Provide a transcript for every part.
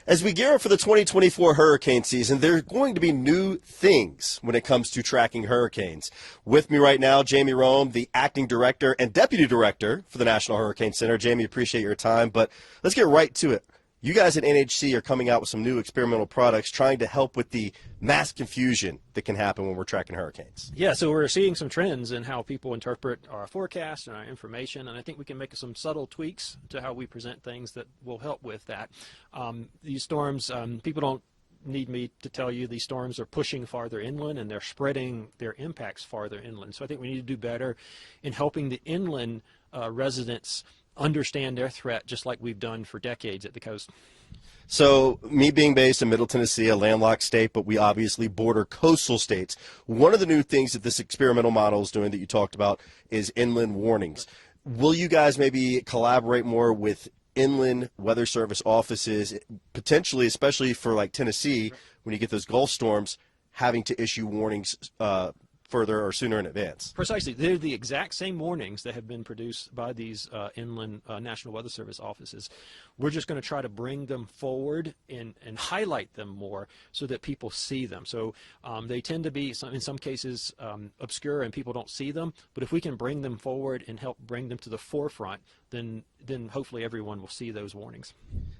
As we gear up for the 2024 hurricane season, there are going to be new things when it comes to tracking hurricanes. With me right now, Jamie Rome, the acting director and deputy director for the National Hurricane Center. Jamie, appreciate your time, but let's get right to it. You guys at NHC are coming out with some new experimental products trying to help with the mass confusion that can happen when we're tracking hurricanes. Yeah, so we're seeing some trends in how people interpret our forecast and our information, and I think we can make some subtle tweaks to how we present things that will help with that. These storms, people don't need me to tell you these storms are pushing farther inland and they're spreading their impacts farther inland. So I think we need to do better in helping the inland residents understand their threat, just like we've done for decades at the coast. So me being based in Middle Tennessee, a landlocked state, but we obviously border coastal states, one of the new things that this experimental model is doing that you talked about is inland warnings. Will you guys maybe collaborate more with inland weather service offices, potentially, especially for like Tennessee, when you get those Gulf storms, having to issue warnings further or sooner in advance? Precisely. They're the exact same warnings that have been produced by these inland National Weather Service offices. We're just going to try to bring them forward and highlight them more so that people see them. So they tend to be, in some cases, obscure and people don't see them. But if we can bring them forward and help bring them to the forefront, then hopefully everyone will see those warnings.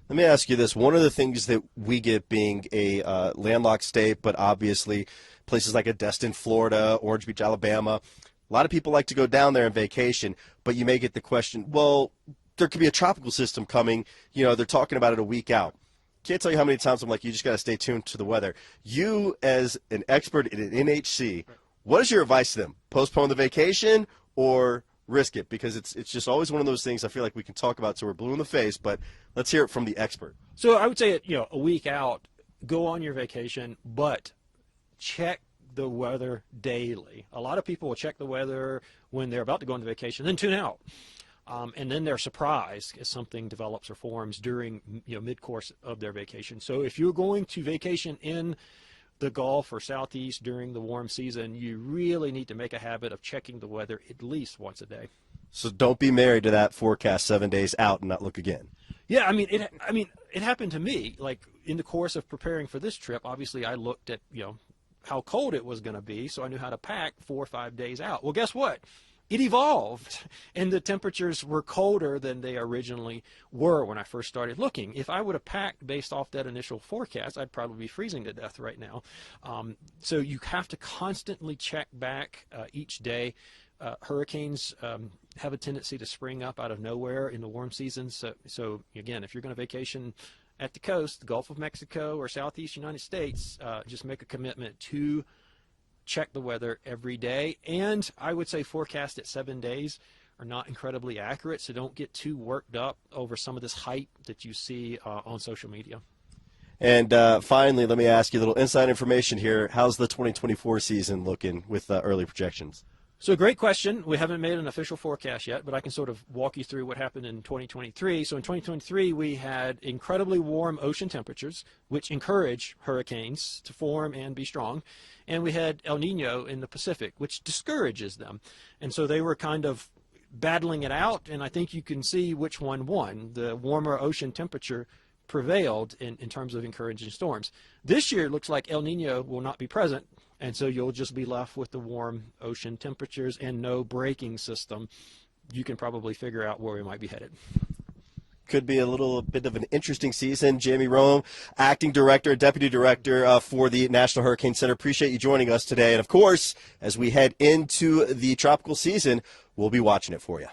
Let me ask you this. One of the things that we get being a landlocked state, but obviously places like a Destin, Florida, Orange Beach, Alabama, a lot of people like to go down there on vacation, but you may get the question, well, there could be a tropical system coming. You know, they're talking about it a week out. Can't tell you how many times I'm like, you just got to stay tuned to the weather. You, as an expert in an NHC, what is your advice to them? Postpone the vacation or risk it? Because it's just always one of those things I feel like we can talk about so we're blue in the face, but let's hear it from the expert. So I would say, a week out, go on your vacation, but check the weather daily. A lot of people will check the weather when they're about to go on vacation, then tune out. And then they're surprised as something develops or forms during mid-course of their vacation. So if you're going to vacation in the Gulf or Southeast during the warm season, you really need to make a habit of checking the weather at least once a day. So don't be married to that forecast 7 days out and not look again. Yeah, it happened to me. Like in the course of preparing for this trip, obviously I looked at how cold it was going to be, so I knew how to pack 4 or 5 days out. Well, guess what? It evolved, and the temperatures were colder than they originally were when I first started looking. If I would have packed based off that initial forecast, I'd probably be freezing to death right now. So you have to constantly check back each day. Hurricanes have a tendency to spring up out of nowhere in the warm seasons. So again, if you're going to vacation at the coast, the Gulf of Mexico or Southeast United States, just make a commitment to check the weather every day. And I would say forecast at 7 days are not incredibly accurate, so don't get too worked up over some of this hype that you see on social media. And finally, let me ask you a little inside information here. How's the 2024 season looking with early projections? So great question. We haven't made an official forecast yet, but I can sort of walk you through what happened in 2023. So in 2023, we had incredibly warm ocean temperatures, which encourage hurricanes to form and be strong. And we had El Nino in the Pacific, which discourages them. And so they were kind of battling it out, and I think you can see which one won. The warmer ocean temperature prevailed in terms of encouraging storms. This year, it looks like El Nino will not be present, and so you'll just be left with the warm ocean temperatures and no braking system. You can probably figure out where we might be headed. Could be a little bit of an interesting season. Jamie Rome, acting director, deputy director for the National Hurricane Center. Appreciate you joining us today. And of course, as we head into the tropical season, we'll be watching it for you.